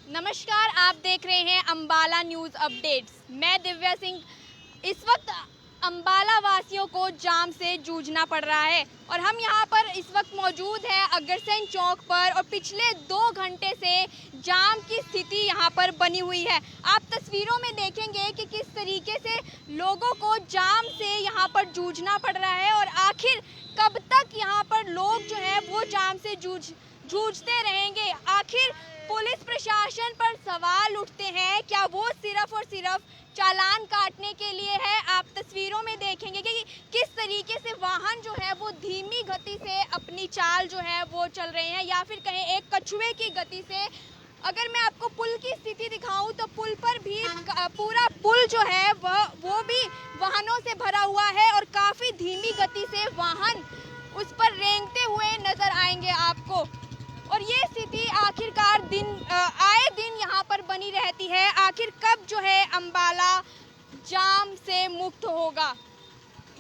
नमस्कार, आप देख रहे हैं अंबाला न्यूज़ अपडेट्स। मैं दिव्या सिंह। इस वक्त अंबाला वासियों को जाम से जूझना पड़ रहा है और हम यहां पर इस वक्त मौजूद हैं अग्रसेन चौक पर और पिछले 2 घंटे से जाम की स्थिति यहां पर बनी हुई है। आप तस्वीरों में देखेंगे कि किस तरीके से लोगों को जाम से यहां पर जूझना पड़ रहा है और आखिर कब तक यहां पर लोग जो है वो जाम से जूझते रहेंगे। आखिर पुलिस प्रशासन पर सवाल उठते हैं, क्या वो सिर्फ और सिर्फ चालान काटने के लिए है। आप तस्वीरों में देखेंगे कि किस तरीके से वाहन जो है वो धीमी गति से अपनी चाल जो है वो चल रहे हैं या फिर कहें एक कछुए की गति से। अगर मैं आपको पुल की स्थिति दिखाऊं तो पुल पर भी पूरा पुल जो है वो भी वाहनों से भरा हुआ है और काफ़ी धीमी गति से वाहन उस पर रेंगते हुए नजर आएंगे आपको। और ये स्थिति आखिरकार आए दिन यहाँ पर बनी रहती है। आखिर कब जो है अंबाला जाम से मुक्त होगा।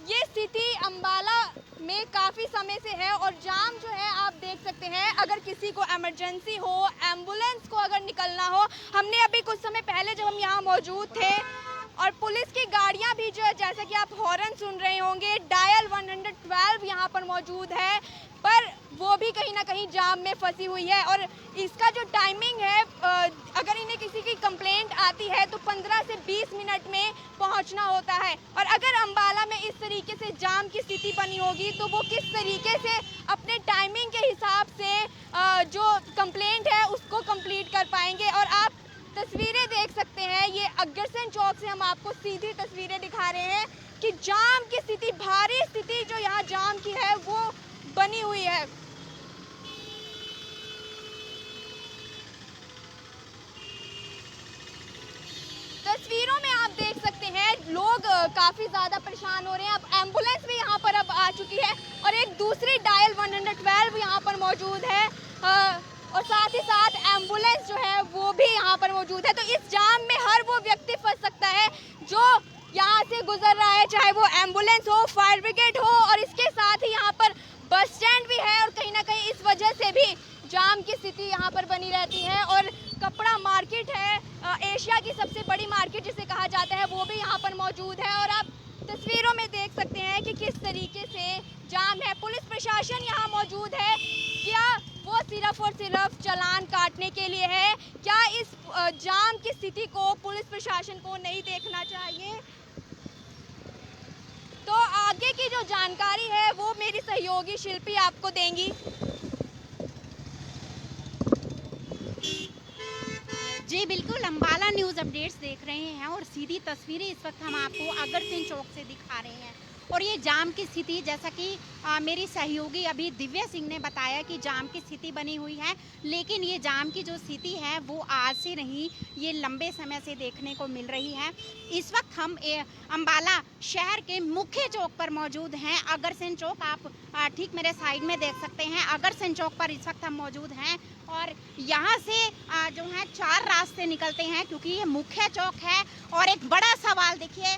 ये स्थिति अंबाला में काफ़ी समय से है और जाम जो है आप देख सकते हैं। अगर किसी को इमरजेंसी हो, एम्बुलेंस को अगर निकलना हो, हमने अभी कुछ समय पहले जब हम यहाँ मौजूद थे और पुलिस की गाड़ियाँ भी जो है, जैसा कि आप हॉर्न सुन रहे होंगे, डायल 112 यहाँ पर मौजूद है, पर वो भी कहीं ना कहीं जाम में फंसी हुई है। और इसका जो टाइमिंग है, अगर इन्हें किसी की कंप्लेंट आती है तो 15 से 20 मिनट में पहुंचना होता है। और अगर अंबाला में इस तरीके से जाम की स्थिति बनी होगी तो वो किस तरीके से अपने टाइमिंग के हिसाब से जो कंप्लेंट है उसको कंप्लीट कर पाएंगे। और आप तस्वीरें देख सकते हैं, ये अग्रसेन चौक से हम आपको सीधी तस्वीरें दिखा रहे हैं कि जाम की स्थिति, भारी स्थिति जो यहाँ जाम की है वो बनी हुई है। तस्वीरों में आप देख सकते हैं लोग काफी ज्यादा परेशान हो रहे हैं। अब एम्बुलेंस भी यहाँ पर अब आ चुकी है और एक दूसरी डायल 112 यहाँ पर मौजूद है और साथ ही साथ एम्बुलेंस जो है वो भी यहाँ पर मौजूद है। तो इस जाम में हर वो व्यक्ति फंस सकता है जो यहाँ से गुजर रहा है, चाहे वो एम्बुलेंस हो, फायर ब्रिगेड हो। और इसके साथ ही यहाँ पर बस स्टैंड भी है और कहीं ना कहीं इस वजह से भी जाम की स्थिति यहाँ पर बनी रहती है। और कपड़ा मार्केट है, एशिया की सबसे बड़ी मार्केट जिसे कहा जाता है, वो भी यहाँ पर मौजूद है। और आप तस्वीरों में देख सकते हैं कि किस तरीके से जाम है। पुलिस प्रशासन यहाँ मौजूद है, क्या वो सिर्फ और सिर्फ चालान काटने के लिए है? क्या इस जाम की स्थिति को पुलिस प्रशासन को नहीं देखना चाहिए? तो आगे की जो जानकारी है वो मेरी सहयोगी शिल्पी आपको देंगी। जी बिल्कुल, अंबाला न्यूज़ अपडेट्स देख रहे हैं और सीधी तस्वीरें इस वक्त हम आपको अग्रसेन चौक से दिखा रहे हैं। और ये जाम की स्थिति, जैसा कि मेरी सहयोगी अभी दिव्या सिंह ने बताया कि जाम की स्थिति बनी हुई है, लेकिन ये जाम की जो स्थिति है वो आज से नहीं, ये लंबे समय से देखने को मिल रही है। इस वक्त हम अंबाला शहर के मुख्य चौक पर मौजूद हैं, अग्रसेन चौक। आप ठीक मेरे साइड में देख सकते हैं, अग्रसेन चौक पर इस वक्त हम मौजूद हैं। और यहाँ से जो है 4 रास्ते निकलते हैं क्योंकि ये मुख्य चौक है। और एक बड़ा सवाल देखिए,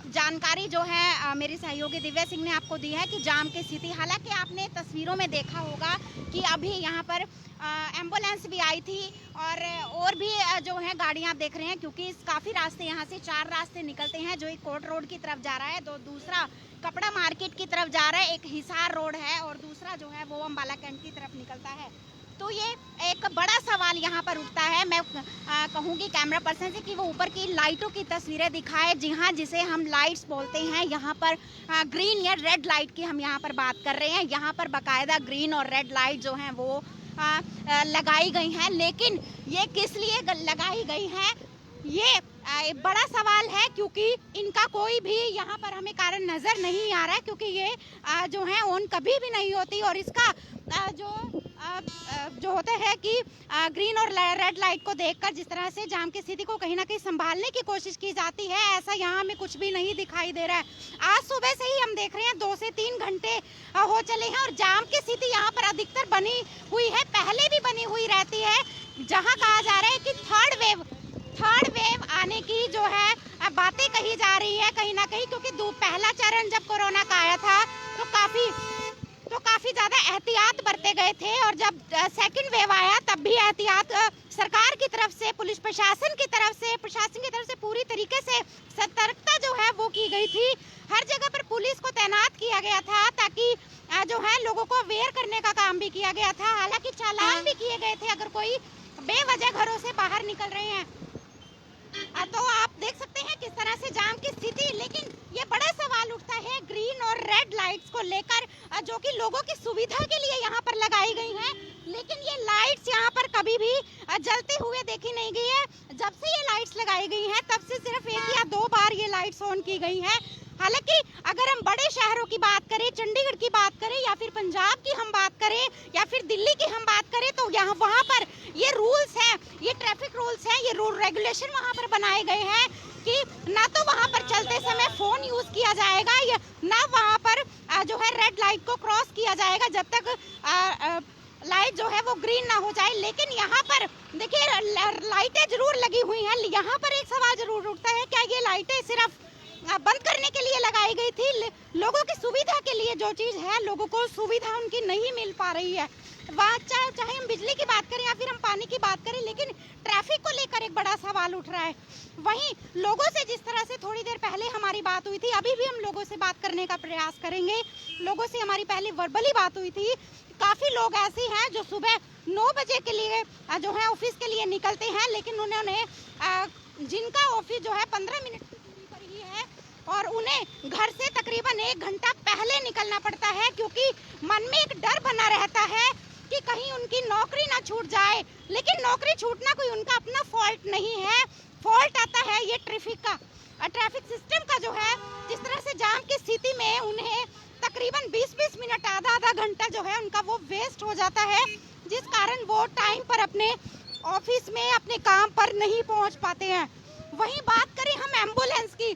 जानकारी जो है मेरी सहयोगी दिव्या सिंह ने आपको दी है कि जाम की स्थिति, हालांकि आपने तस्वीरों में देखा होगा कि अभी यहाँ पर एम्बुलेंस भी आई थी और भी जो है गाड़ियाँ आप देख रहे हैं, क्योंकि काफ़ी रास्ते यहाँ से 4 रास्ते निकलते हैं। जो एक कोर्ट रोड की तरफ जा रहा है, दूसरा कपड़ा मार्केट की तरफ जा रहा है, एक हिसार रोड है और दूसरा जो है वो अंबाला कैंट की तरफ निकलता है। तो ये एक बड़ा सवाल यहाँ पर उठता है। मैं कहूँगी कैमरा पर्सन से कि वो ऊपर की लाइटों की तस्वीरें दिखाए। जी हाँ, जिसे हम लाइट्स बोलते हैं, यहाँ पर ग्रीन या रेड लाइट की हम यहाँ पर बात कर रहे हैं। यहाँ पर बाकायदा ग्रीन और रेड लाइट जो हैं वो लगाई गई हैं, लेकिन ये किस लिए लगाई गई हैं, ये बड़ा सवाल है, क्योंकि इनका कोई भी यहाँ पर हमें कारण नज़र नहीं आ रहा है, क्योंकि ये जो है ऑन कभी भी नहीं होती। और इसका जो होता है कि ग्रीन और रेड लाइट को देखकर जिस तरह से जाम की स्थिति को कहीं ना कहीं संभालने की कोशिश की जाती है, ऐसा यहाँ हमें कुछ भी नहीं दिखाई दे रहा है। आज सुबह से ही हम देख रहे हैं 2 से 3 घंटे हो चले हैं और जाम की स्थिति यहाँ पर अधिकतर बनी हुई है, पहले भी बनी हुई रहती है। जहाँ कहा जा रहा है कि थर्ड वेव आने की जो है बातें कही जा रही है कहीं ना कहीं, क्योंकि पहला चरण जब कोरोना का आया था तो काफी ज्यादा एहतियात बरते गए थे और जब सेकंड वेव आया तब भी एहतियात सरकार की तरफ से, पुलिस प्रशासन की तरफ से पूरी तरीके से सतर्कता जो है वो की गई थी। हर जगह पर पुलिस को तैनात किया गया था ताकि जो है लोगों को अवेयर करने का काम भी किया गया था। हालांकि चालान भी किए गए थे अगर कोई बेवजह घरों से बाहर निकल रहे हैं। तो आप देख सकते हैं किस तरह से जाम की स्थिति। लेकिन ये बड़ा सवाल उठता है ग्रीन और रेड लाइट्स को लेकर, जो कि लोगों की सुविधा के लिए यहाँ पर लगाई गई हैं। लेकिन ये लाइट्स यहाँ पर कभी भी जलते हुए देखी नहीं गई है। जब से ये लाइट्स लगाई गई हैं तब से सिर्फ 1 या 2 बार ये लाइट्स ऑन की गई हैं। हालांकि अगर हम बड़े शहरों की बात करें, चंडीगढ़ की बात करें या फिर पंजाब की हम बात करें या फिर दिल्ली की हम बात करें, तो यहाँ वहाँ पर ये रूल्स हैं, ये ट्रैफिक रूल्स हैं, ये रूल रेगुलेशन वहाँ पर बनाए गए हैं कि ना तो वहाँ पर चलते समय फोन यूज किया जाएगा या ना वहाँ पर जो है रेड लाइट को क्रॉस किया जाएगा जब तक लाइट जो है वो ग्रीन ना हो जाए। लेकिन यहाँ पर देखिए लाइटें जरूर लगी हुई हैं। यहाँ पर एक सवाल जरूर उठता है, क्या ये लाइटें सिर्फ बंद करने के लिए लगाई गई थी? लोगों की सुविधा के लिए जो चीज है, लोगों को सुविधा उनकी नहीं मिल पा रही है। वहाँ चाहे हम बिजली की बात करें या फिर हम पानी की बात करें, लेकिन ट्रैफिक को लेकर एक बड़ा सवाल उठ रहा है। वहीं लोगों से जिस तरह से थोड़ी देर पहले हमारी बात हुई थी, अभी भी हम लोगों से बात करने का प्रयास करेंगे। लोगों से हमारी पहले वर्बली बात हुई थी। काफी लोग ऐसे हैं जो सुबह 9 बजे के लिए जो है ऑफिस के लिए निकलते हैं, लेकिन उन्होंने जिनका ऑफिस जो है 15 मिनट की दूरी पर ही है और उन्हें घर से तकरीबन 1 घंटा पहले निकलना पड़ता है, क्योंकि मन में एक डर बना रहता है कि कहीं उनकी नौकरी ना छूट जाए। लेकिन नौकरी छूटना कोई उनका अपना फॉल्ट नहीं है, फॉल्ट आता है ये ट्रैफिक सिस्टम का जो है। जिस तरह से जाम की स्थिति में उन्हें तकरीबन 20-20 मिनट, आधा घंटा जो है उनका वो वेस्ट हो जाता है, जिस कारण वो टाइम पर अपने ऑफिस में अपने काम पर नहीं पहुंच पाते हैं। वहीं बात करें हम एम्बुलेंस की,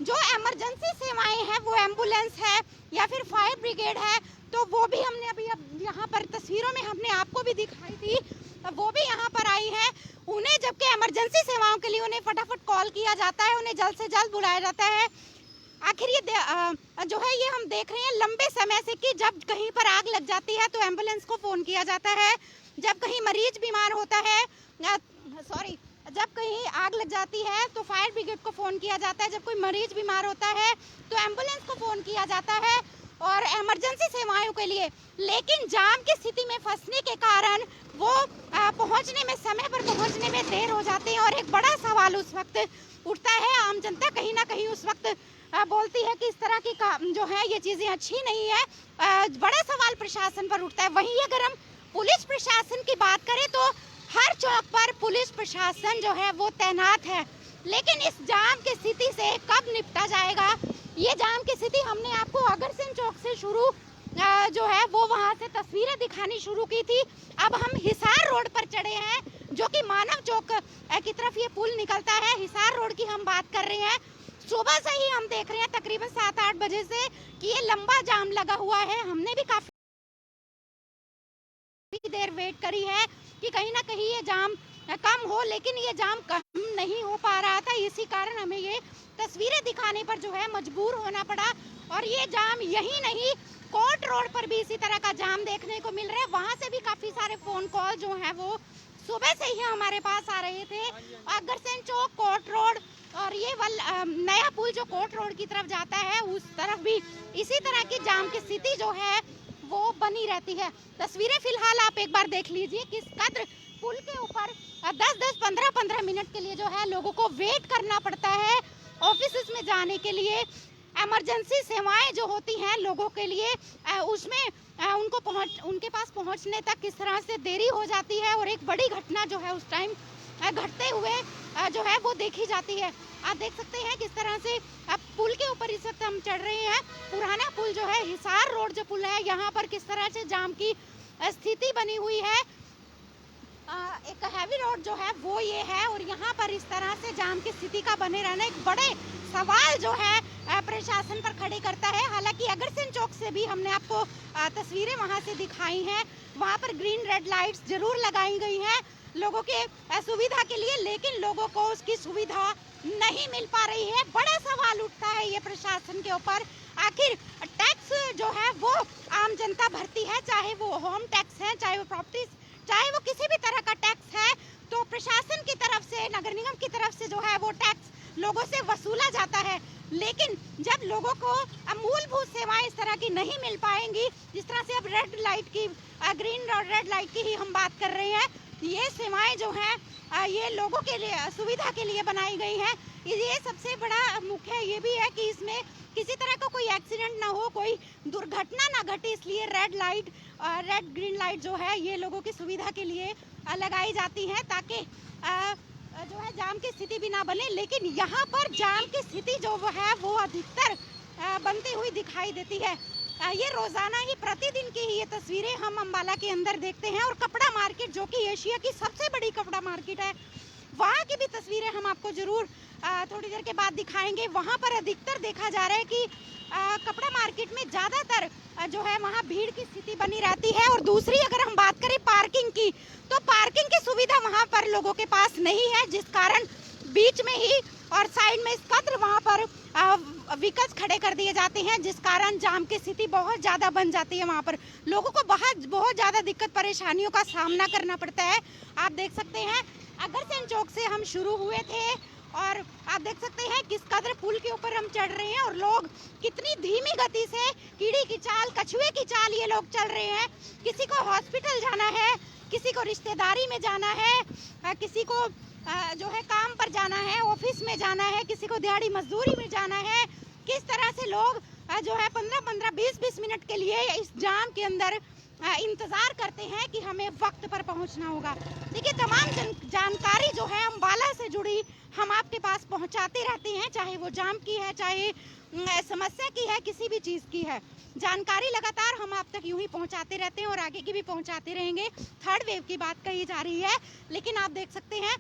जो इमरजेंसी सेवाएं हैं, वो एम्बुलेंस है या फिर फायर ब्रिगेड है, तो वो भी हमने अभी यहाँ पर तस्वीरों में हमने आपको भी दिखाई थी, वो भी यहाँ पर आई है। उन्हें जबकि इमरजेंसी सेवाओं के लिए उन्हें फटाफट कॉल किया जाता है, उन्हें जल्द से जल्द बुलाया जाता है। आखिर ये जो है ये हम देख रहे हैं लंबे समय से कि जब कहीं पर आग लग जाती है तो एम्बुलेंस को फोन किया जाता है, जब कहीं मरीज बीमार होता है, जब कहीं आग लग जाती है तो फायर ब्रिगेड को फोन किया जाता है, जब कोई मरीज बीमार होता है तो एम्बुलेंस को फोन किया जाता है और इमरजेंसी सेवाओं के लिए। लेकिन जाम की स्थिति में फंसने के कारण वो पहुंचने में, समय पर पहुंचने में देर हो जाते हैं। और एक बड़ा सवाल उस वक्त उठता है, आम जनता कहीं ना कहीं उस वक्त बोलती है कि इस तरह की जो है ये चीज़ें अच्छी नहीं है। बड़ा सवाल प्रशासन पर उठता है। वहीं अगर हम पुलिस प्रशासन की बात करें तो हर चौक पर पुलिस प्रशासन जो है वो तैनात है। लेकिन इस जाम की स्थिति से कब निपटा जाएगा? ये जाम की स्थिति हमने आपको अग्रसेन चौक से शुरू जो है वो वहाँ से तस्वीरें दिखानी शुरू की थी। अब हम हिसार रोड पर चढ़े हैं, जो कि मानव चौक की तरफ ये पुल निकलता है। हिसार रोड की हम बात कर रहे हैं। सुबह से ही हम देख रहे हैं तकरीबन 7-8 बजे से कि ये लंबा जाम लगा हुआ है। हमने भी काफी देर वेट करी है कि कहीं ना कहीं ये जाम कम हो, लेकिन ये जाम कम नहीं हो पा रहा था। इसी कारण हमें ये तस्वीरें दिखाने पर जो है मजबूर होना पड़ा। और ये जाम यही नहीं, कोर्ट रोड पर भी इसी तरह का जाम देखने को मिल रहा है। वहाँ से भी काफी सारे फोन कॉल जो है वो सुबह से ही हमारे पास आ रहे थे। अग्रसेन चौक, कोर्ट रोड और ये नया पुल जो कोर्ट रोड की तरफ जाता है, उस तरफ भी इसी तरह की जाम की स्थिति जो है वो बनी रहती है। तस्वीरें फिलहाल आप एक बार देख लीजिए किस कदर पुल के ऊपर 10-10, 15-15 मिनट के लिए जो है लोगों को वेट करना पड़ता है ऑफिस में जाने के लिए। इमरजेंसी सेवाएं जो होती हैं लोगों के लिए, उसमें उनके पास पहुंचने तक किस तरह से देरी हो जाती है और एक बड़ी घटना जो है उस टाइम घटते हुए जो है वो देखी जाती है। आप देख सकते हैं किस तरह से अब पुल के ऊपर इस वक्त हम चढ़ रहे हैं। पुराना पुल जो है, हिसार रोड जो पुल है, यहाँ पर किस तरह से जाम की स्थिति बनी हुई है। एक हैवी रोड जो है वो ये है और यहाँ पर इस तरह से जाम की स्थिति का बने रहना एक बड़े सवाल जो है प्रशासन पर खड़े करता है। हालांकि अग्रसेन चौक से भी हमने आपको तस्वीरें वहाँ से दिखाई हैं, वहाँ पर ग्रीन रेड लाइट्स जरूर लगाई गई हैं लोगों के सुविधा के लिए, लेकिन लोगों को उसकी सुविधा नहीं मिल पा रही है। बड़ा सवाल उठता है ये प्रशासन के ऊपर। आखिर टैक्स जो है वो आम जनता भरती है, चाहे वो होम टैक्स है, चाहे वो प्रॉपर्टी, चाहे वो किसी भी तरह का टैक्स है, तो नगर निगम की तरफ से जो है वो टैक्स लोगों से वसूला जाता है, लेकिन जब लोगों को मूलभूत सेवाएं इस तरह की नहीं मिल पाएंगी, जिस तरह से अब रेड लाइट की, ग्रीन और रेड लाइट की ही हम बात कर रहे हैं, ये सेवाएं जो हैं ये लोगों के लिए सुविधा के लिए बनाई गई हैं। ये सबसे बड़ा मुख्य ये भी है कि इसमें किसी तरह का कोई एक्सीडेंट ना हो, कोई दुर्घटना ना घटे, इसलिए रेड लाइट और रेड ग्रीन लाइट जो है ये लोगों की सुविधा के लिए लगाई जाती हैं, ताकि जो है जाम की स्थिति भी ना बने। लेकिन यहाँ पर जाम की स्थिति जो है वो अधिकतर बनती हुई दिखाई देती है। ये रोजाना ही प्रतिदिन की ही ये तस्वीरें हम अंबाला के अंदर देखते हैं। और कपड़ा मार्केट, जो कि एशिया की सबसे बड़ी कपड़ा मार्केट है, वहाँ की भी तस्वीरें हम आपको जरूर थोड़ी देर के बाद दिखाएंगे। वहाँ पर अधिकतर देखा जा रहा है कि कपड़ा मार्केट में ज़्यादातर जो है वहाँ भीड़ की स्थिति बनी रहती है। और दूसरी अगर हम बात करें पार्किंग की, तो पार्किंग की सुविधा वहाँ पर लोगों के पास नहीं है, जिस कारण बीच में ही और साइड में इस कद्र वहाँ पर व्हीकल्स खड़े कर दिए जाते हैं, जिस कारण जाम की स्थिति बहुत ज़्यादा बन जाती है। वहाँ पर लोगों को बहुत ज़्यादा दिक्कत परेशानियों का सामना करना पड़ता है। आप देख सकते हैं अग्रसेन चौक से हम शुरू हुए थे और आप देख सकते हैं किस कदर पुल के ऊपर हम चढ़ रहे हैं और लोग कितनी धीमी गति से, कीड़ी की चाल, कछुए की चाल ये लोग चल रहे हैं। किसी को हॉस्पिटल जाना है, किसी को रिश्तेदारी में जाना है, किसी को जो है काम पर जाना है, ऑफिस में जाना है, किसी को दिहाड़ी मजदूरी में जाना है। किस तरह से लोग जो है 15-15, 20-20 मिनट के लिए इस जाम के अंदर इंतजार करते हैं कि हमें वक्त पर पहुंचना होगा। देखिए तमाम जानकारी जो है अंबाला से जुड़ी हम आपके पास पहुंचाते रहते हैं, चाहे वो जाम की है, चाहे समस्या की है, किसी भी चीज़ की है। जानकारी लगातार हम आप तक यूं ही पहुंचाते रहते हैं और आगे की भी पहुंचाते रहेंगे। थर्ड वेव की बात कही जा रही है, लेकिन आप देख सकते हैं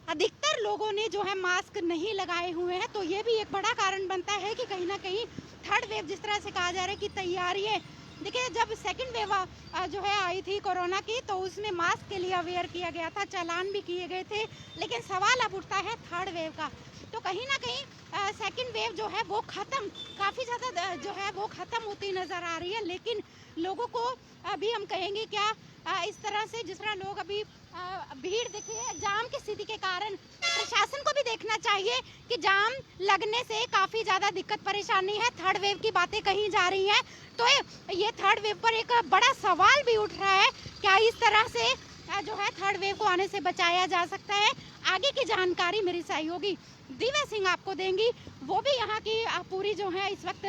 अधिकतर लोगों ने जो है मास्क नहीं लगाए हुए हैं, तो ये भी एक बड़ा कारण बनता है कि कहीं ना कहीं थर्ड वेव, जिस तरह से कहा जा रहा है कि तैयारियां, देखिए जब सेकंड वेव जो है आई थी कोरोना की, तो उसमें मास्क के लिए अवेयर किया गया था, चालान भी किए गए थे, लेकिन सवाल अब उठता है थर्ड वेव का। तो कहीं ना कहीं सेकंड वेव जो है वो ख़त्म, काफ़ी ज़्यादा जो है वो ख़त्म होती नज़र आ रही है। लेकिन लोगों को अभी हम कहेंगे क्या, इस तरह से जिस तरह लोग अभी भीड़ देखिए जाम की स्थिति के कारण, प्रशासन को भी देखना चाहिए कि जाम लगने से काफ़ी ज़्यादा दिक्कत परेशानी है। थर्ड वेव की बातें कही जा रही हैं, तो ये थर्ड वेव पर एक बड़ा सवाल भी उठ रहा है, क्या इस तरह से जो है थर्ड वेव को आने से बचाया जा सकता है। आगे की जानकारी मेरी सहयोगी दिव्या सिंह आपको देंगी, वो भी यहाँ की पूरी जो है इस वक्त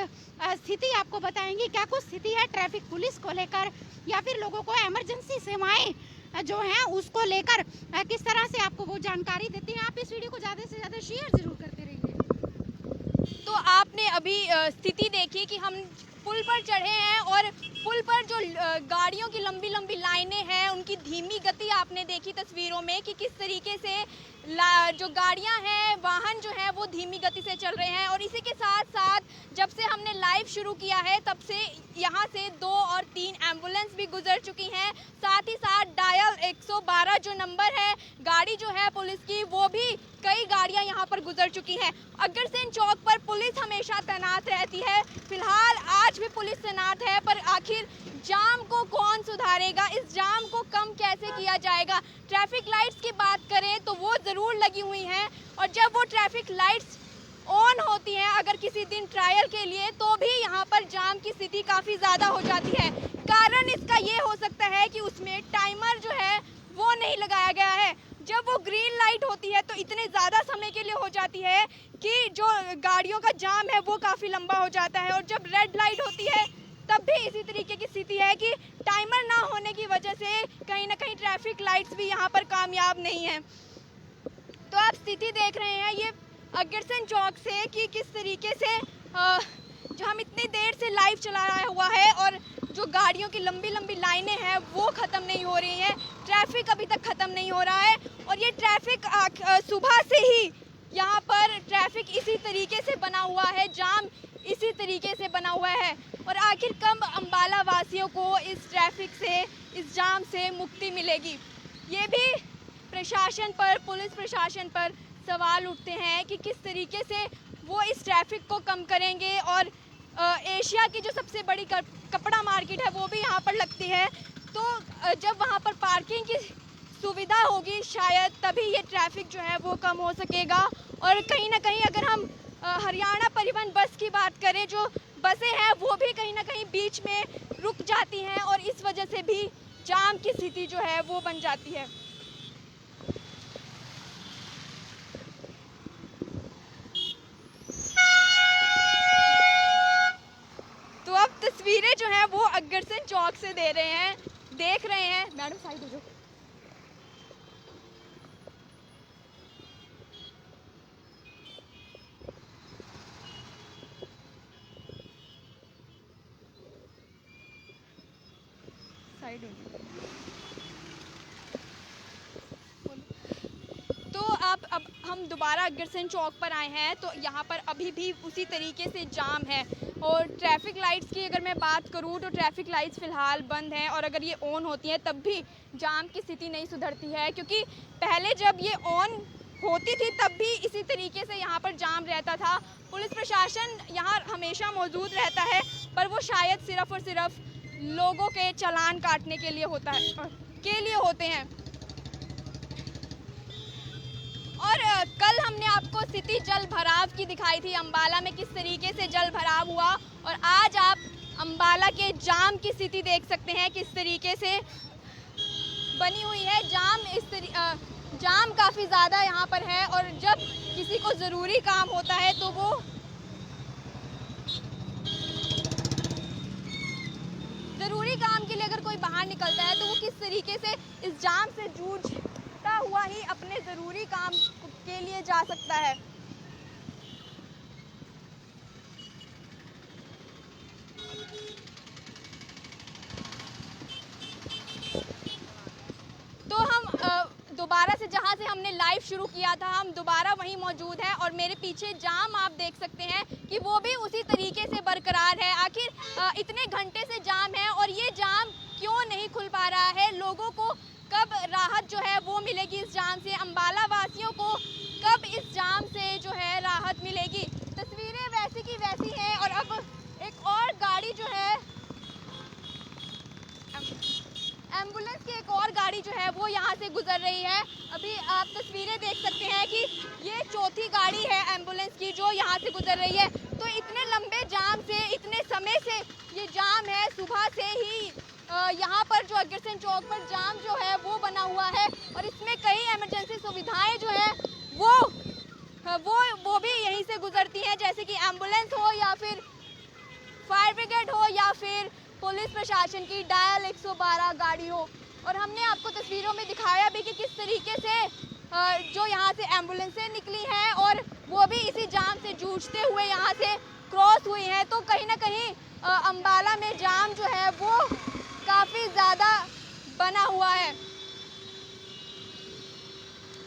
स्थिति आपको बताएंगी। क्या कुछ स्थिति है ट्रैफिक पुलिस को लेकर या फिर लोगों को इमरजेंसी सेवाएं जो हैं उसको लेकर, किस तरह से आपको वो जानकारी देती हैं। आप इस वीडियो को ज़्यादा से ज़्यादा शेयर जरूर करते रहिए। तो आपने अभी स्थिति देखी कि हम पुल पर चढ़े हैं और पुल पर जो गाड़ियों की लंबी लंबी लाइनें हैं, उनकी धीमी गति आपने देखी तस्वीरों में कि किस तरीके से जो गाड़ियां हैं, वाहन जो है वो धीमी गति से चल रहे हैं। और इसी के साथ साथ जब से हमने लाइव शुरू किया है तब से यहाँ से 2 और 3 एम्बुलेंस भी गुजर चुकी हैं। साथ ही साथ डायल 112 जो नंबर है गाड़ी जो है पुलिस की, वो भी कई गाड़ियाँ यहाँ पर गुजर चुकी हैं। अग्रसेन चौक पर पुलिस हमेशा तैनात रहती है, फिलहाल आज भी पुलिस तैनात है, पर आखिर जाम को कौन सुधारेगा, इस जाम को कम कैसे किया जाएगा। ट्रैफिक लाइट्स की बात करें तो वो ज़रूर लगी हुई हैं, और जब वो ट्रैफिक लाइट्स ऑन होती हैं अगर किसी दिन ट्रायल के लिए, तो भी यहाँ पर जाम की स्थिति काफ़ी ज़्यादा हो जाती है। कारण इसका ये हो सकता है कि उसमें टाइमर जो है वो नहीं लगाया गया है। जब वो ग्रीन लाइट होती है तो इतने ज़्यादा समय के लिए हो जाती है कि जो गाड़ियों का जाम है वो काफ़ी लंबा हो जाता है, और जब रेड लाइट होती है तब भी इसी तरीके की स्थिति है कि टाइमर ना होने की वजह से कहीं ना कहीं ट्रैफिक लाइट्स भी यहाँ पर कामयाब नहीं है। तो आप स्थिति देख रहे हैं ये अग्रसेन चौक से कि किस तरीके से जो हम इतनी देर से लाइव चलाया हुआ है और जो गाड़ियों की लंबी लंबी लाइनें हैं वो ख़त्म नहीं हो रही हैं, ट्रैफिक अभी तक ख़त्म नहीं हो रहा है। और ये ट्रैफिक सुबह से ही यहाँ पर ट्रैफिक इसी तरीके से बना हुआ है, जाम इसी तरीके से बना हुआ है। और आखिर कब अंबाला वासियों को इस ट्रैफिक से, इस जाम से मुक्ति मिलेगी, ये भी प्रशासन पर, पुलिस प्रशासन पर सवाल उठते हैं कि किस तरीके से वो इस ट्रैफिक को कम करेंगे। और एशिया की जो सबसे बड़ी कपड़ा मार्केट है वो भी यहाँ पर लगती है, तो जब वहाँ पर पार्किंग की सुविधा होगी शायद तभी ये ट्रैफिक जो है वो कम हो सकेगा। और कहीं ना कहीं अगर हम हरियाणा परिवहन बस की बात करें, जो बसें हैं वो भी कहीं ना कहीं बीच में रुक जाती हैं और इस वजह से भी जाम की स्थिति जो है वो बन जाती है। तो अब तस्वीरें जो हैं वो अग्रसेन चौक से दे रहे हैं, देख रहे हैं। मैडम साइड हो जाओ। साइड हो जाओ। तो अब हम दोबारा अग्रसेन चौक पर आए हैं, तो यहाँ पर अभी भी उसी तरीके से जाम है। और ट्रैफिक लाइट्स की अगर मैं बात करूँ तो ट्रैफिक लाइट्स फ़िलहाल बंद हैं और अगर ये ऑन होती हैं तब भी जाम की स्थिति नहीं सुधरती है, क्योंकि पहले जब ये ऑन होती थी तब भी इसी तरीके से यहाँ पर जाम रहता था। पुलिस प्रशासन यहाँ हमेशा मौजूद रहता है, पर वो शायद सिर्फ़ और सिर्फ लोगों के चालान काटने के लिए होते हैं। और कल हमने आपको स्थिति जल भराव की दिखाई थी, अम्बाला में किस तरीके से जल भराव हुआ, और आज आप अम्बाला के जाम की स्थिति देख सकते हैं किस तरीके से बनी हुई है। जाम काफ़ी ज़्यादा यहाँ पर है और जब किसी को ज़रूरी काम होता है तो वो ज़रूरी काम के लिए अगर कोई बाहर निकलता है तो वो किस तरीके से इस जाम से जूझता हुआ ही अपने ज़रूरी काम के लिए जा सकता है। तो हम दोबारा से जहां से हमने लाइव शुरू किया था, हम दोबारा वहीं मौजूद हैं और मेरे पीछे जाम आप देख सकते हैं कि वो भी उसी तरीके से बरकरार है। आखिर इतने घंटे से जाम है और ये जाम क्यों नहीं खुल पा रहा है? लोगों को कब राहत जो है वो मिलेगी इस जाम से? अम्बाला वासियों को कब इस जाम से जो है राहत मिलेगी? तस्वीरें वैसी की वैसी हैं और अब एक और गाड़ी जो है, एम्बुलेंस की एक और गाड़ी जो है वो यहाँ से गुजर रही है। अभी आप तस्वीरें देख सकते हैं कि ये चौथी गाड़ी है एम्बुलेंस की जो यहाँ से गुजर रही है। तो इतने लंबे जाम से, इतने समय से ये जाम है, सुबह से ही यहाँ पर जो अग्रसेन चौक पर जाम जो है वो बना हुआ है और इसमें कई इमरजेंसी सुविधाएं जो है वो भी यहीं से गुजरती हैं, जैसे कि एम्बुलेंस हो या फिर फायर ब्रिगेड हो या फिर पुलिस प्रशासन की डायल 112 गाड़ी हो। और हमने आपको तस्वीरों में दिखाया भी कि किस तरीके से जो यहाँ से एम्बुलेंसें निकली हैं और वो भी इसी जाम से जूझते हुए यहाँ से क्रॉस हुई हैं। तो कहीं ना कहीं अम्बाला में जाम जो है वो काफ़ी ज़्यादा बना हुआ है।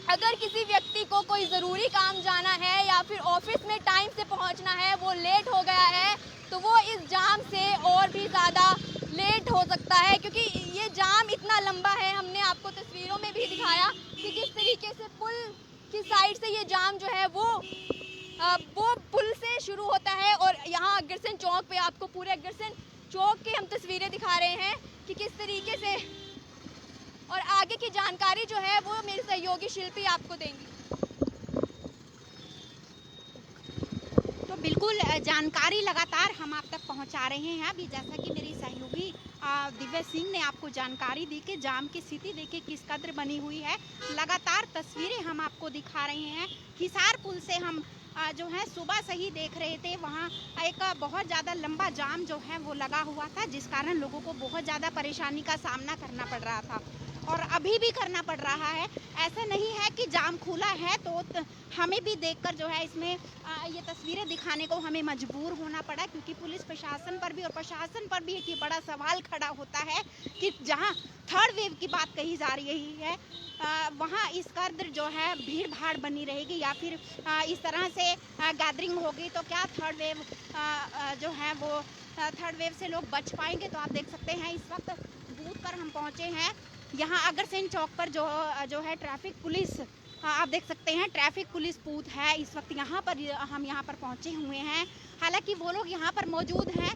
अगर किसी व्यक्ति को कोई ज़रूरी काम जाना है या फिर ऑफिस में टाइम से पहुंचना है, वो लेट हो गया है, तो वो इस जाम से और भी ज़्यादा लेट हो सकता है, क्योंकि ये जाम इतना लंबा है। हमने आपको तस्वीरों में भी दिखाया कि किस तरीके से पुल की साइड से ये जाम जो है वो पुल से शुरू होता है और यहाँ अग्रसेन चौक पे आपको पूरे अग्रसेन चौक की हम तस्वीरें दिखा रहे हैं कि किस तरीके से, और आगे की जानकारी जो है वो मेरे सहयोगी शिल्पी आपको देंगी। तो बिल्कुल जानकारी लगातार हम आप तक पहुंचा रहे हैं। अभी जैसा कि मेरी सहयोगी दिव्या सिंह ने आपको जानकारी दी कि जाम की स्थिति देखिए किस कदर बनी हुई है। लगातार तस्वीरें हम आपको दिखा रहे हैं। हिसार पुल से हम जो है सुबह से ही देख रहे थे, वहाँ एक बहुत ज़्यादा लंबा जाम जो है वो लगा हुआ था, जिस कारण लोगों को बहुत ज़्यादा परेशानी का सामना करना पड़ रहा था और अभी भी करना पड़ रहा है। ऐसा नहीं है कि जाम खुला है तो हमें भी देखकर जो है इसमें ये तस्वीरें दिखाने को हमें मजबूर होना पड़ा, क्योंकि पुलिस प्रशासन पर भी और प्रशासन पर भी एक बड़ा सवाल खड़ा होता है कि जहां थर्ड वेव की बात कही जा रही है वहां इस कदर जो है भीड़ भाड़ बनी रहेगी या फिर इस तरह से गैदरिंग होगी तो क्या थर्ड वेव जो है वो थर्ड वेव से लोग बच पाएंगे? तो आप देख सकते हैं इस वक्त बूथ पर हम पहुंचे हैं। यहाँ अग्रसेन चौक पर जो है ट्रैफिक पुलिस, आप देख सकते हैं ट्रैफिक पुलिस बूथ है। इस वक्त यहाँ पर हम यहाँ पर पहुँचे हुए हैं। हालांकि वो लोग यहाँ पर मौजूद हैं,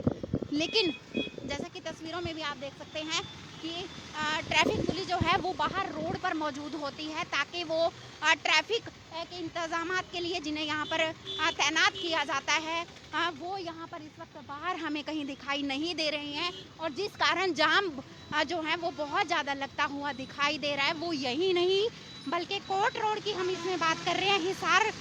लेकिन जैसा कि तस्वीरों में भी आप देख सकते हैं कि ट्रैफिक पुलिस जो है वो बाहर रोड पर मौजूद होती है ताकि वो ट्रैफिक के इंतजामात के लिए जिन्हें यहाँ पर तैनात किया जाता है वो यहाँ पर इस वक्त बाहर हमें कहीं दिखाई नहीं दे रहे हैं। और जिस कारण जाम जो है वो बहुत ज़्यादा लगता हुआ दिखाई दे रहा है। वो यही नहीं बल्कि कोर्ट रोड की हम इसमें बात कर रहे हैं, हिसार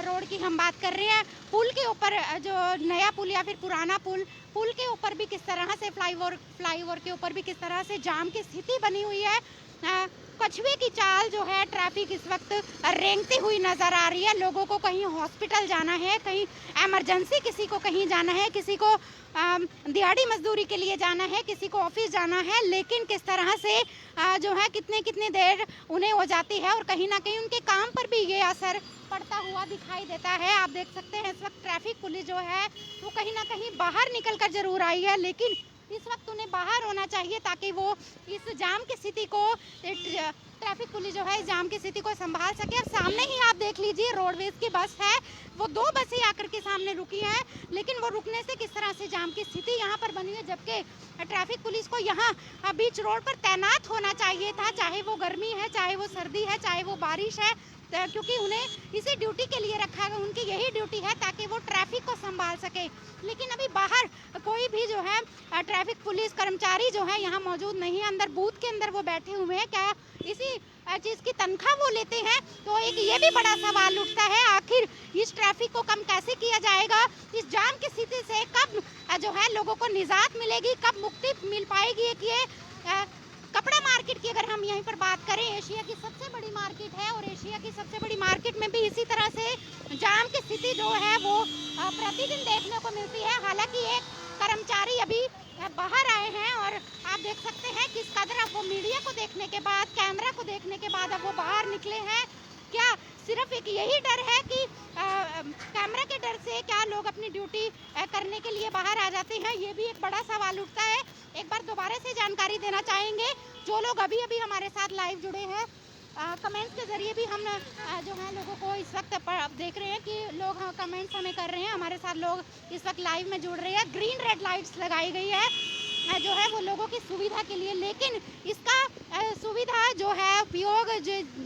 रोड की हम बात कर रहे हैं, पुल के ऊपर जो नया पुल या फिर पुराना पुल के ऊपर भी किस तरह से फ्लाईओवर के ऊपर भी किस तरह से जाम की स्थिति बनी हुई है। कछुए की चाल जो है ट्रैफिक इस वक्त रेंगती हुई नजर आ रही है। लोगों को कहीं हॉस्पिटल जाना है, कहीं इमरजेंसी किसी को कहीं जाना है, किसी को दिहाड़ी मजदूरी के लिए जाना है, किसी को ऑफिस जाना है, लेकिन किस तरह से जो है कितनी देर उन्हें हो जाती है और कहीं ना कहीं उनके काम पर भी ये असर पड़ता हुआ दिखाई देता है। आप देख सकते हैं इस वक्त ट्रैफिक पुलिस जो है वो कहीं ना कहीं बाहर निकल कर जरूर आई है, लेकिन इस वक्त उन्हें बाहर होना चाहिए ताकि वो इस जाम की स्थिति को, ट्रैफिक पुलिस जो है इस जाम की स्थिति को संभाल सके। और सामने ही आप देख लीजिए रोडवेज की बस है, वो 2 बसें आकर के सामने रुकी हैं, लेकिन वो रुकने से किस तरह से जाम की स्थिति यहाँ पर बनी है, जबकि ट्रैफिक पुलिस को यहाँ बीच रोड पर तैनात होना चाहिए था, चाहे वो गर्मी है, चाहे वो सर्दी है, चाहे वो बारिश है, क्योंकि उन्हें इसी ड्यूटी के लिए रखा है, उनकी यही ड्यूटी है ताकि वो ट्रैफिक को संभाल सके। लेकिन अभी बाहर कोई भी जो है ट्रैफिक पुलिस कर्मचारी जो है यहाँ मौजूद नहीं है, अंदर बूथ के अंदर वो बैठे हुए हैं। क्या इसी चीज़ की तनख्वाह वो लेते हैं? तो एक ये भी बड़ा सवाल उठता है, आखिर इस ट्रैफिक को कम कैसे किया जाएगा? इस जाम की स्थिति से कब जो है लोगों को निजात मिलेगी, कब मुक्ति मिल पाएगी? एक ये कपड़ा मार्केट की अगर हम यहीं पर बात करें, एशिया की सबसे बड़ी मार्केट है और एशिया की सबसे बड़ी मार्केट में भी इसी तरह से जाम की स्थिति जो है वो प्रतिदिन देखने को मिलती है। हालांकि एक कर्मचारी अभी बाहर आए हैं और आप देख सकते हैं किस कदर अब वो मीडिया को देखने के बाद, कैमरा को देखने के बाद अब वो बाहर निकले हैं। क्या सिर्फ एक यही डर है कि कैमरा के डर से क्या लोग अपनी ड्यूटी करने के लिए बाहर आ जाते हैं? ये भी एक बड़ा सवाल उठता है। एक बार दोबारा से जानकारी देना चाहेंगे जो लोग अभी लाइव साथ लाइव जुड़े हैं, कमेंट्स के जरिए भी हम जो है लोगों को इस वक्त देख रहे हैं कि लोग कमेंट्स हमें कर रहे हैं, हमारे साथ लोग इस वक्त लाइव में जुड़ रहे हैं। ग्रीन रेड लाइट्स लगाई गई है जो है वो लोगों की सुविधा के लिए, लेकिन इसका सुविधा जो है उपयोग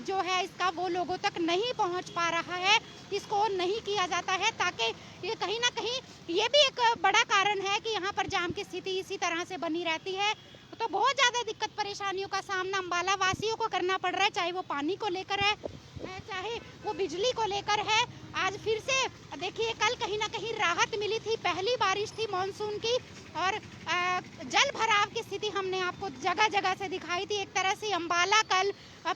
जो है इसका वो लोगों तक नहीं पहुंच पा रहा है, इसको नहीं किया जाता है, ताकि ये कहीं ना कहीं ये भी एक बड़ा कारण है कि यहाँ पर जाम की स्थिति इसी तरह से बनी रहती है। तो बहुत ज़्यादा दिक्कत परेशानियों का सामना अम्बाला वासियों को करना पड़ रहा है, चाहे वो पानी को लेकर है, चाहे वो बिजली को लेकर है। आज फिर से देखिए कल कहीं ना कहीं राहत मिली थी, पहली बारिश थी मॉनसून की और जल भराव की स्थिति हमने आपको जगह जगह से दिखाई थी। एक तरह से अम्बाला कल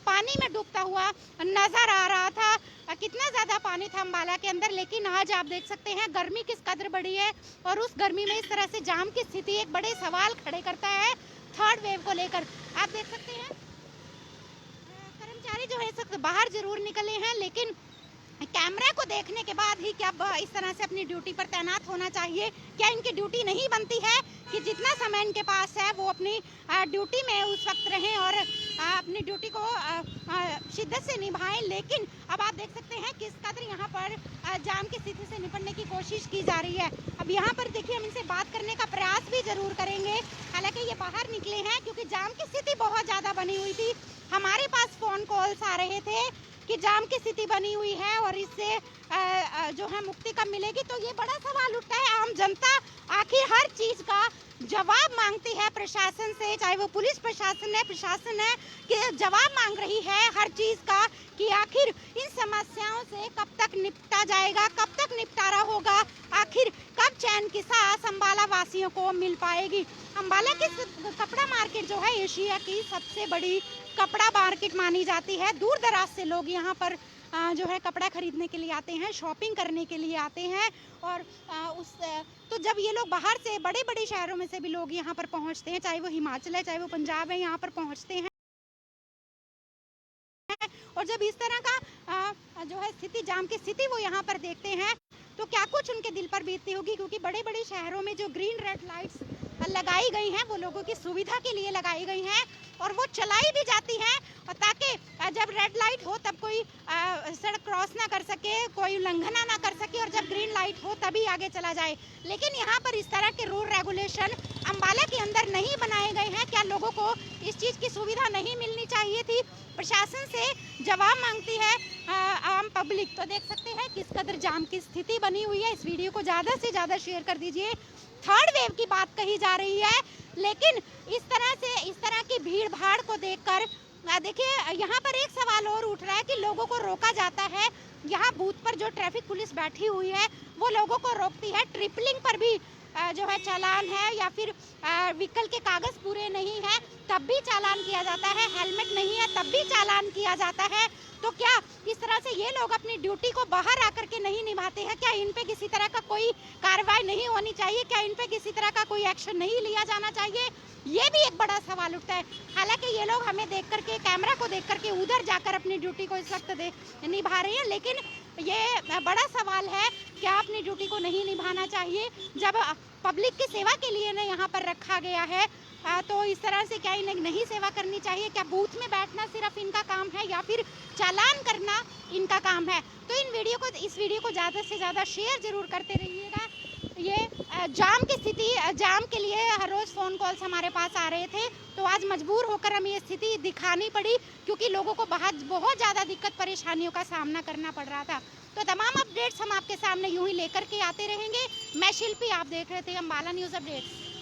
पानी में डूबता हुआ नजर आ रहा था, कितना ज़्यादा पानी था अम्बाला के अंदर। लेकिन आज आप देख सकते हैं गर्मी किस कदर बढ़ी है और उस गर्मी में इस तरह से जाम की स्थिति एक बड़े सवाल खड़े करता है थर्ड वेव को लेकर। आप देख सकते हैं कर्मचारी जो है सब बाहर जरूर निकले हैं, लेकिन कैमरा को देखने के बाद ही क्या इस तरह से अपनी ड्यूटी पर तैनात होना चाहिए? क्या इनकी ड्यूटी नहीं बनती है कि जितना समय इनके पास है वो अपनी ड्यूटी में उस वक्त रहें और अपनी ड्यूटी को शिद्दत से निभाएं? लेकिन अब आप देख सकते हैं किस कदर यहाँ पर जाम की स्थिति से निपटने की कोशिश की जा रही है। अब यहाँ पर देखिए हम इनसे बात करने का प्रयास भी जरूर करेंगे, हालांकि ये बाहर निकले हैं क्योंकि जाम की स्थिति बहुत ज़्यादा बनी हुई थी। हमारे पास फ़ोन कॉल्स आ रहे थे कि जाम की स्थिति बनी हुई है और इससे जो है मुक्ति कब मिलेगी। तो ये बड़ा सवाल उठता है, आम जनता आखिर हर चीज़ का जवाब मांगती है प्रशासन से, चाहे वो पुलिस प्रशासन है कि जवाब मांग रही है हर चीज़ का कि आखिर इन समस्याओं से कब तक निपटा जाएगा, कब तक निपटारा होगा, आखिर कब चैन की सांस अम्बाला वासियों को मिल पाएगी। अम्बाला की कपड़ा मार्केट जो है एशिया की सबसे बड़ी कपड़ा मार्केट मानी जाती है। दूर दराज से लोग यहाँ पर जो है कपड़ा खरीदने के लिए आते हैं, शॉपिंग करने के लिए आते हैं और तो जब ये लोग बाहर से बड़े बड़े शहरों में से भी लोग यहाँ पर पहुँचते हैं, चाहे वो हिमाचल है चाहे वो पंजाब है, यहाँ पर पहुँचते हैं और जब इस तरह का जो है स्थिति जाम की स्थिति वो यहाँ पर देखते हैं तो क्या कुछ उनके दिल पर बीतती होगी, क्योंकि बड़े बड़े शहरों में जो ग्रीन रेड लाइट्स लगाई गई हैं वो लोगों की सुविधा के लिए लगाई गई हैं और वो चलाई भी जाती हैं और ताकि जब रेड लाइट हो तब कोई सड़क क्रॉस ना कर सके, कोई उल्लंघन ना कर सके और जब ग्रीन लाइट हो तभी आगे चला जाए। लेकिन यहाँ पर इस तरह के रूल रेगुलेशन अम्बाला के अंदर नहीं बनाए गए हैं। क्या लोगों को इस चीज़ की सुविधा नहीं मिलनी चाहिए थी। प्रशासन से जवाब मांगती है आम पब्लिक। तो देख सकते हैं किस कदर जाम की स्थिति बनी हुई है। इस वीडियो को ज़्यादा से ज़्यादा शेयर कर दीजिए। थर्ड वेव की बात कही जा रही है, लेकिन इस तरह की भीड़ भाड़ को देखकर देखिए यहाँ पर एक सवाल और उठ रहा है कि लोगों को रोका जाता है। यहाँ बूथ पर जो ट्रैफिक पुलिस बैठी हुई है वो लोगों को रोकती है। ट्रिपलिंग पर भी जो है चालान है, या फिर व्हीकल के कागज पूरे नहीं है तब भी चालान किया जाता है, हेलमेट नहीं है तब भी चालान किया जाता है। तो क्या इस तरह से ये लोग अपनी ड्यूटी को बाहर आकर के नहीं निभाते हैं? क्या इन पे किसी तरह का कोई कार्रवाई नहीं होनी चाहिए? क्या इन पे किसी तरह का कोई एक्शन नहीं लिया जाना चाहिए? ये भी एक बड़ा सवाल उठता है। हालांकि ये लोग हमें देख करके, कैमरा को देख करके उधर जाकर अपनी ड्यूटी को इस वक्त निभा रहे हैं, लेकिन ये बड़ा सवाल है क्या अपनी ड्यूटी को नहीं निभाना चाहिए जब पब्लिक की सेवा के लिए ना यहाँ पर रखा गया है। तो इस तरह से क्या इन्हें नहीं सेवा करनी चाहिए? क्या बूथ में बैठना सिर्फ इनका काम है या फिर चालान करना इनका काम है? तो इस वीडियो को ज़्यादा से ज़्यादा शेयर जरूर करते रहिएगा। ये जाम की स्थिति, जाम के लिए हर रोज़ फ़ोन कॉल्स हमारे पास आ रहे थे, तो आज मजबूर होकर हमें ये स्थिति दिखानी पड़ी क्योंकि लोगों को बहुत ज़्यादा दिक्कत परेशानियों का सामना करना पड़ रहा था। तो तमाम अपडेट्स हम आपके सामने यूं ही लेकर के आते रहेंगे। मैं शिल्पी, आप देख रहे थे अम्बाला न्यूज़ अपडेट्स।